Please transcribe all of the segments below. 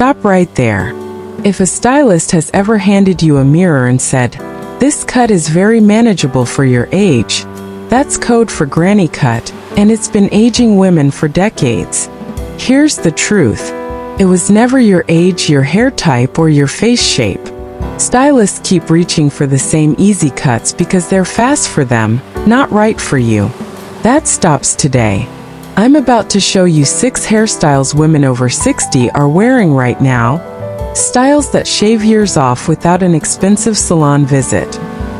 Stop right there. If a stylist has ever handed you a mirror and said, "This cut is very manageable for your age," that's code for granny cut, and it's been aging women for decades. Here's the truth. It was never your age, your hair type, or your face shape. Stylists keep reaching for the same easy cuts because they're fast for them, not right for you. That stops today. I'm about to show you 6 hairstyles women over 60 are wearing right now. Styles that shave years off without an expensive salon visit.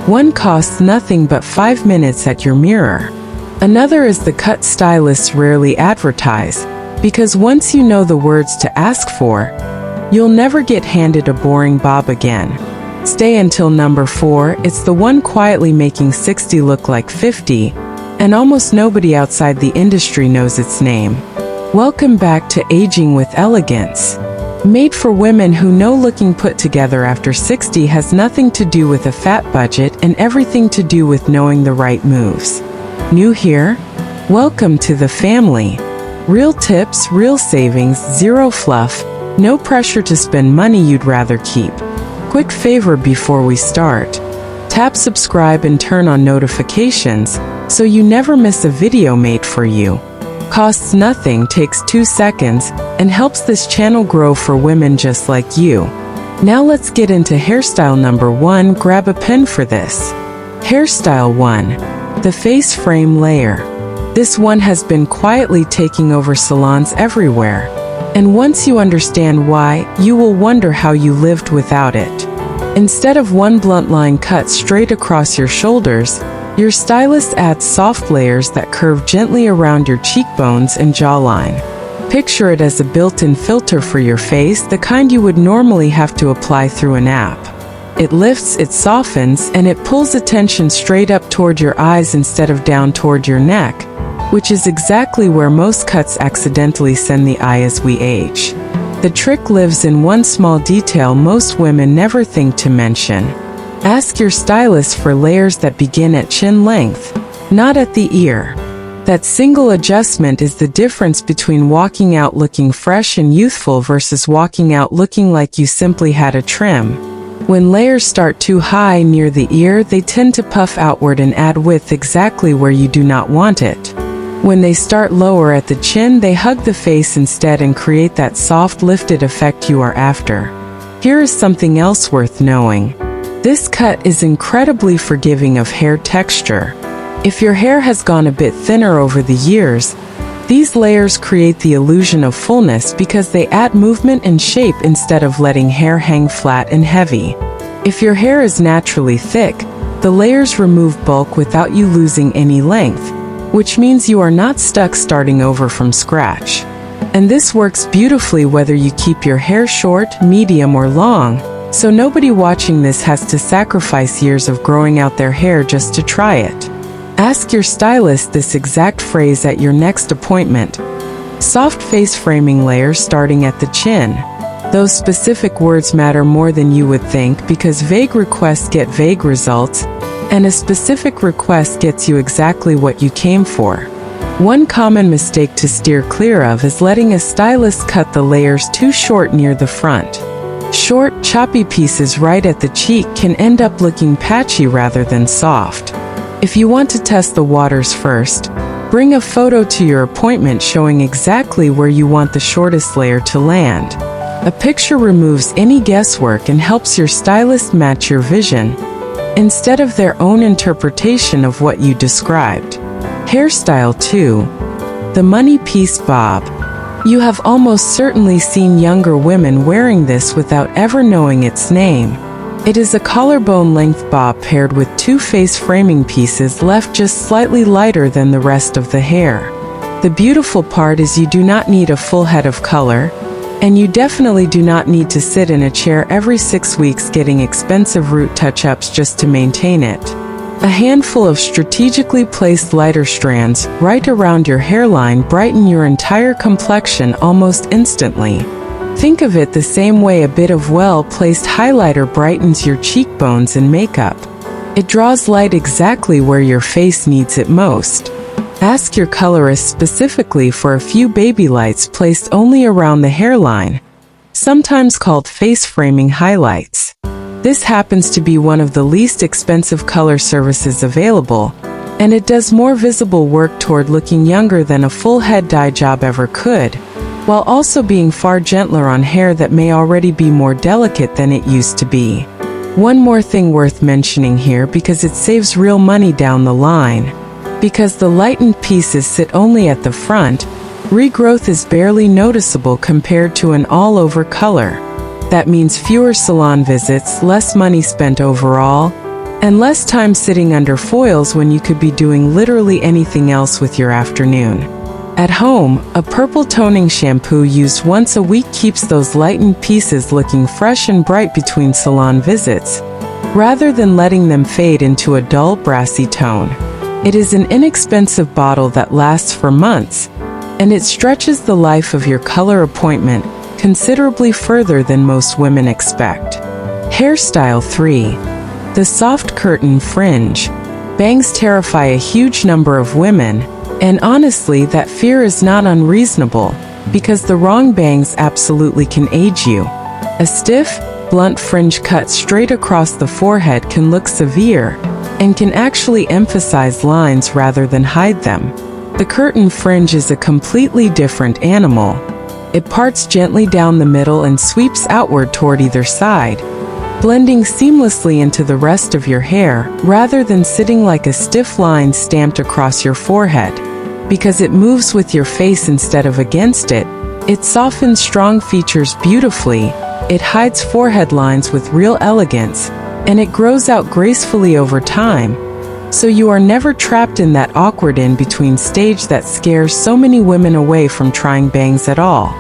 One costs nothing but 5 minutes at your mirror. Another is the cut stylists rarely advertise, because once you know the words to ask for, you'll never get handed a boring bob again. Stay until number 4, it's the one quietly making 60 look like 50, and almost nobody outside the industry knows its name. Welcome back to Aging with Elegance. Made for women who know looking put together after 60 has nothing to do with a fat budget and everything to do with knowing the right moves. New here? Welcome to the family. Real tips, real savings, zero fluff, no pressure to spend money you'd rather keep. Quick favor before we start. Tap subscribe and turn on notifications so you never miss a video made for you. Costs nothing, takes 2 seconds, and helps this channel grow for women just like you. Now let's get into hairstyle number 1. Grab a pen for this. Hairstyle 1. The face frame layer. This one has been quietly taking over salons everywhere. And once you understand why, you will wonder how you lived without it. Instead of one blunt line cut straight across your shoulders, your stylist adds soft layers that curve gently around your cheekbones and jawline. Picture it as a built-in filter for your face, the kind you would normally have to apply through an app. It lifts, it softens, and it pulls attention straight up toward your eyes instead of down toward your neck, which is exactly where most cuts accidentally send the eye as we age. The trick lives in one small detail most women never think to mention. Ask your stylist for layers that begin at chin length, not at the ear. That single adjustment is the difference between walking out looking fresh and youthful versus walking out looking like you simply had a trim. When layers start too high near the ear, they tend to puff outward and add width exactly where you do not want it. When they start lower at the chin, they hug the face instead and create that soft lifted effect you are after. Here is something else worth knowing. This cut is incredibly forgiving of hair texture. If your hair has gone a bit thinner over the years, these layers create the illusion of fullness because they add movement and shape instead of letting hair hang flat and heavy. If your hair is naturally thick, the layers remove bulk without you losing any length, which means you are not stuck starting over from scratch. And this works beautifully whether you keep your hair short, medium, or long, so nobody watching this has to sacrifice years of growing out their hair just to try it. Ask your stylist this exact phrase at your next appointment. Soft face framing layers starting at the chin. Those specific words matter more than you would think because vague requests get vague results, and a specific request gets you exactly what you came for. One common mistake to steer clear of is letting a stylist cut the layers too short near the front. Short, choppy pieces right at the cheek can end up looking patchy rather than soft. If you want to test the waters first, bring a photo to your appointment showing exactly where you want the shortest layer to land. A picture removes any guesswork and helps your stylist match your vision, instead of their own interpretation of what you described. Hairstyle 2. The money piece bob. You have almost certainly seen younger women wearing this without ever knowing its name. It is a collarbone length bob paired with 2 face framing pieces left just slightly lighter than the rest of the hair. The beautiful part is you do not need a full head of color, and you definitely do not need to sit in a chair every 6 weeks getting expensive root touch-ups just to maintain it. A handful of strategically placed lighter strands right around your hairline brighten your entire complexion almost instantly. Think of it the same way a bit of well-placed highlighter brightens your cheekbones and makeup. It draws light exactly where your face needs it most. Ask your colorist specifically for a few baby lights placed only around the hairline, sometimes called face framing highlights. This happens to be one of the least expensive color services available, and it does more visible work toward looking younger than a full head dye job ever could, while also being far gentler on hair that may already be more delicate than it used to be. One more thing worth mentioning here, because it saves real money down the line. Because the lightened pieces sit only at the front, regrowth is barely noticeable compared to an all-over color. That means fewer salon visits, less money spent overall, and less time sitting under foils when you could be doing literally anything else with your afternoon. At home, a purple toning shampoo used once a week keeps those lightened pieces looking fresh and bright between salon visits, rather than letting them fade into a dull brassy tone. It is an inexpensive bottle that lasts for months, and it stretches the life of your color appointment considerably further than most women expect. Hairstyle 3. The soft curtain fringe. Bangs terrify a huge number of women, and honestly, that fear is not unreasonable, because the wrong bangs absolutely can age you. A stiff, blunt fringe cut straight across the forehead can look severe, and can actually emphasize lines rather than hide them. The curtain fringe is a completely different animal. It parts gently down the middle and sweeps outward toward either side, blending seamlessly into the rest of your hair, rather than sitting like a stiff line stamped across your forehead. Because it moves with your face instead of against it, it softens strong features beautifully, it hides forehead lines with real elegance, and it grows out gracefully over time, so you are never trapped in that awkward in-between stage that scares so many women away from trying bangs at all.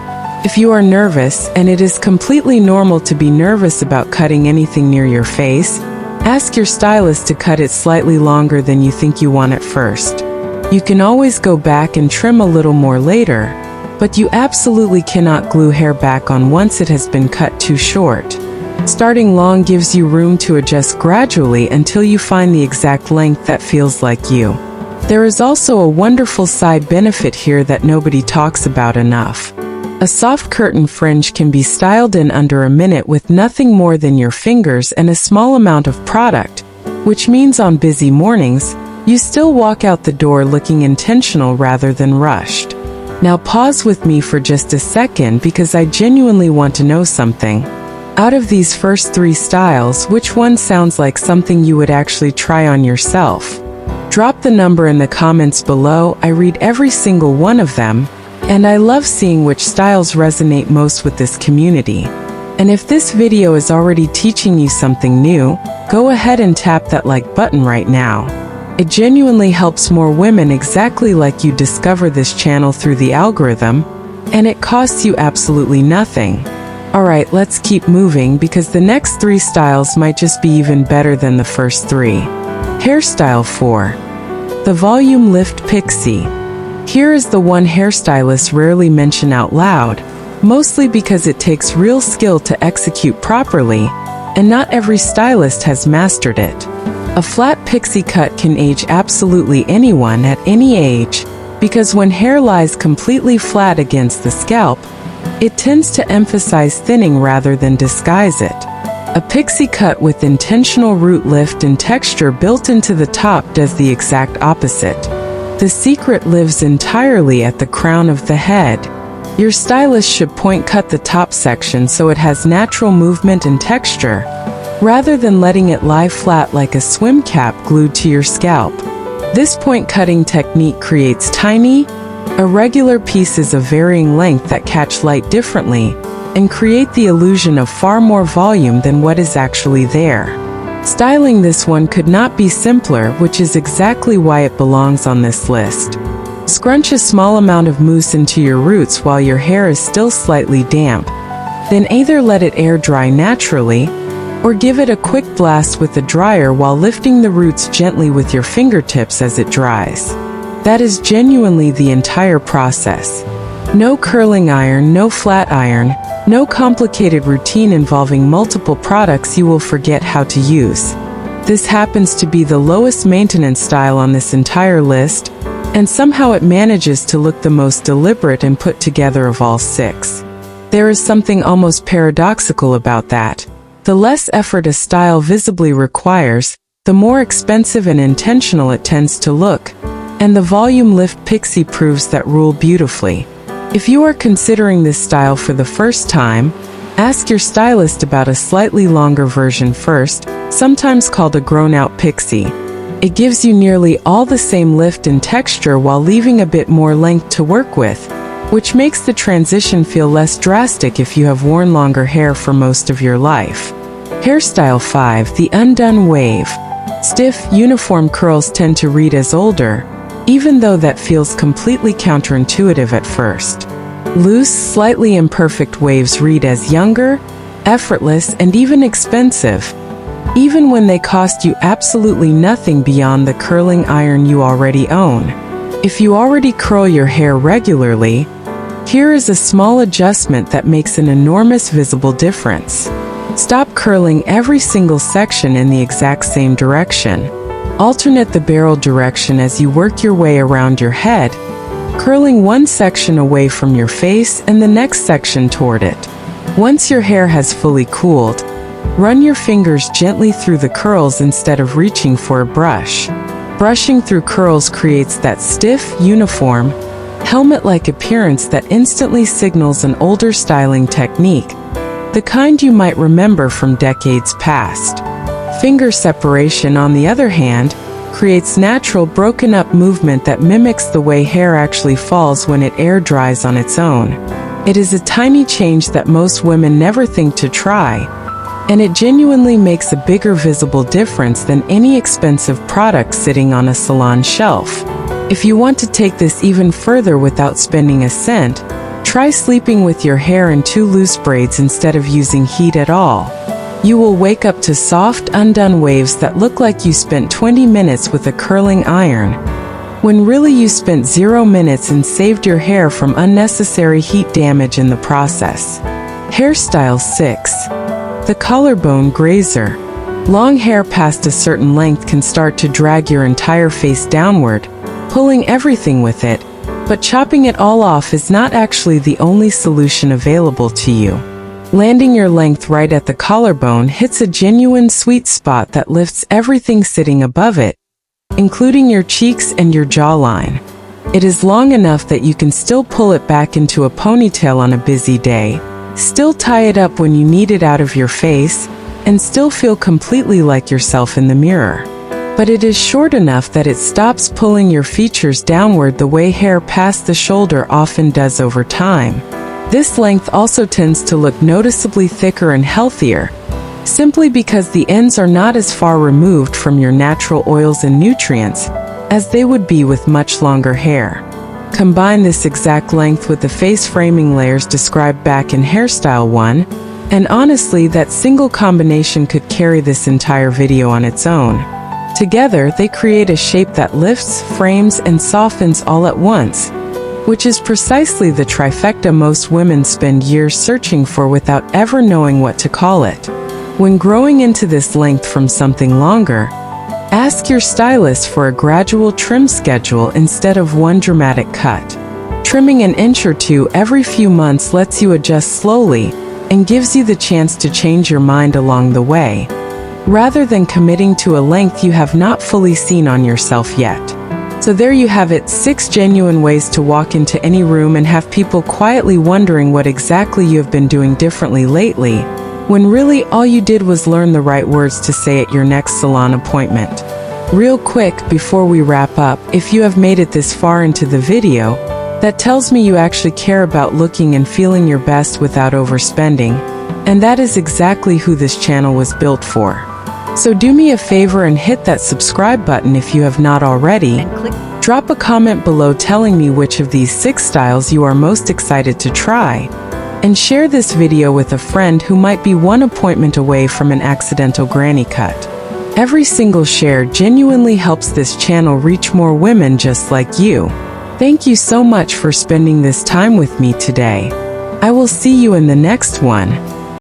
If you are nervous, and it is completely normal to be nervous about cutting anything near your face, ask your stylist to cut it slightly longer than you think you want at first. You can always go back and trim a little more later, but you absolutely cannot glue hair back on once it has been cut too short. Starting long gives you room to adjust gradually until you find the exact length that feels like you. There is also a wonderful side benefit here that nobody talks about enough. A soft curtain fringe can be styled in under a minute with nothing more than your fingers and a small amount of product, which means on busy mornings, you still walk out the door looking intentional rather than rushed. Now pause with me for just a second, because I genuinely want to know something. Out of these first 3 styles, which one sounds like something you would actually try on yourself? Drop the number in the comments below. I read every single one of them, and I love seeing which styles resonate most with this community. And if this video is already teaching you something new, go ahead and tap that like button right now. It genuinely helps more women exactly like you discover this channel through the algorithm, and it costs you absolutely nothing. Alright, let's keep moving, because the next 3 styles might just be even better than the first 3. Hairstyle 4. The Volume Lift Pixie. Here is the one hairstylists rarely mention out loud, mostly because it takes real skill to execute properly, and not every stylist has mastered it. A flat pixie cut can age absolutely anyone at any age, because when hair lies completely flat against the scalp, it tends to emphasize thinning rather than disguise it. A pixie cut with intentional root lift and texture built into the top does the exact opposite. The secret lives entirely at the crown of the head. Your stylist should point cut the top section so it has natural movement and texture, rather than letting it lie flat like a swim cap glued to your scalp. This point cutting technique creates tiny, irregular pieces of varying length that catch light differently and create the illusion of far more volume than what is actually there. Styling this one could not be simpler, which is exactly why it belongs on this list. Scrunch a small amount of mousse into your roots while your hair is still slightly damp. Then either let it air dry naturally, or give it a quick blast with the dryer while lifting the roots gently with your fingertips as it dries. That is genuinely the entire process. No curling iron, no flat iron, no complicated routine involving multiple products you will forget how to use. This happens to be the lowest maintenance style on this entire list, and somehow it manages to look the most deliberate and put together of all 6. There is something almost paradoxical about that. The less effort a style visibly requires, the more expensive and intentional it tends to look. And the volume lift pixie proves that rule beautifully. If you are considering this style for the first time, ask your stylist about a slightly longer version first, sometimes called a grown-out pixie. It gives you nearly all the same lift and texture while leaving a bit more length to work with, which makes the transition feel less drastic if you have worn longer hair for most of your life. Hairstyle 5. The Undone Wave. Stiff, uniform curls tend to read as older, even though that feels completely counterintuitive at first. Loose, slightly imperfect waves read as younger, effortless, and even expensive, even when they cost you absolutely nothing beyond the curling iron you already own. If you already curl your hair regularly, here is a small adjustment that makes an enormous visible difference. Stop curling every single section in the exact same direction. Alternate the barrel direction as you work your way around your head, curling one section away from your face and the next section toward it. Once your hair has fully cooled, run your fingers gently through the curls instead of reaching for a brush. Brushing through curls creates that stiff, uniform, helmet-like appearance that instantly signals an older styling technique, the kind you might remember from decades past. Finger separation, on the other hand, creates natural broken-up movement that mimics the way hair actually falls when it air dries on its own. It is a tiny change that most women never think to try, and it genuinely makes a bigger visible difference than any expensive product sitting on a salon shelf. If you want to take this even further without spending a cent, try sleeping with your hair in 2 loose braids instead of using heat at all. You will wake up to soft, undone waves that look like you spent 20 minutes with a curling iron, when really you spent 0 minutes and saved your hair from unnecessary heat damage in the process. Hairstyle 6. The collarbone grazer. Long hair past a certain length can start to drag your entire face downward, pulling everything with it, but chopping it all off is not actually the only solution available to you. Landing your length right at the collarbone hits a genuine sweet spot that lifts everything sitting above it, including your cheeks and your jawline. It is long enough that you can still pull it back into a ponytail on a busy day, still tie it up when you need it out of your face, and still feel completely like yourself in the mirror. But it is short enough that it stops pulling your features downward the way hair past the shoulder often does over time. This length also tends to look noticeably thicker and healthier, simply because the ends are not as far removed from your natural oils and nutrients as they would be with much longer hair. Combine this exact length with the face framing layers described back in Hairstyle 1, and honestly, that single combination could carry this entire video on its own. Together, they create a shape that lifts, frames, and softens all at once, which is precisely the trifecta most women spend years searching for without ever knowing what to call it. When growing into this length from something longer, ask your stylist for a gradual trim schedule instead of one dramatic cut. Trimming an inch or 2 every few months lets you adjust slowly and gives you the chance to change your mind along the way, rather than committing to a length you have not fully seen on yourself yet. So there you have it, 6 genuine ways to walk into any room and have people quietly wondering what exactly you have been doing differently lately, when really all you did was learn the right words to say at your next salon appointment. Real quick, before we wrap up, if you have made it this far into the video, that tells me you actually care about looking and feeling your best without overspending, and that is exactly who this channel was built for. So do me a favor and hit that subscribe button if you have not already. Drop a comment below telling me which of these 6 styles you are most excited to try, and share this video with a friend who might be one appointment away from an accidental granny cut. Every single share genuinely helps this channel reach more women just like you. Thank you so much for spending this time with me today. I will see you in the next one.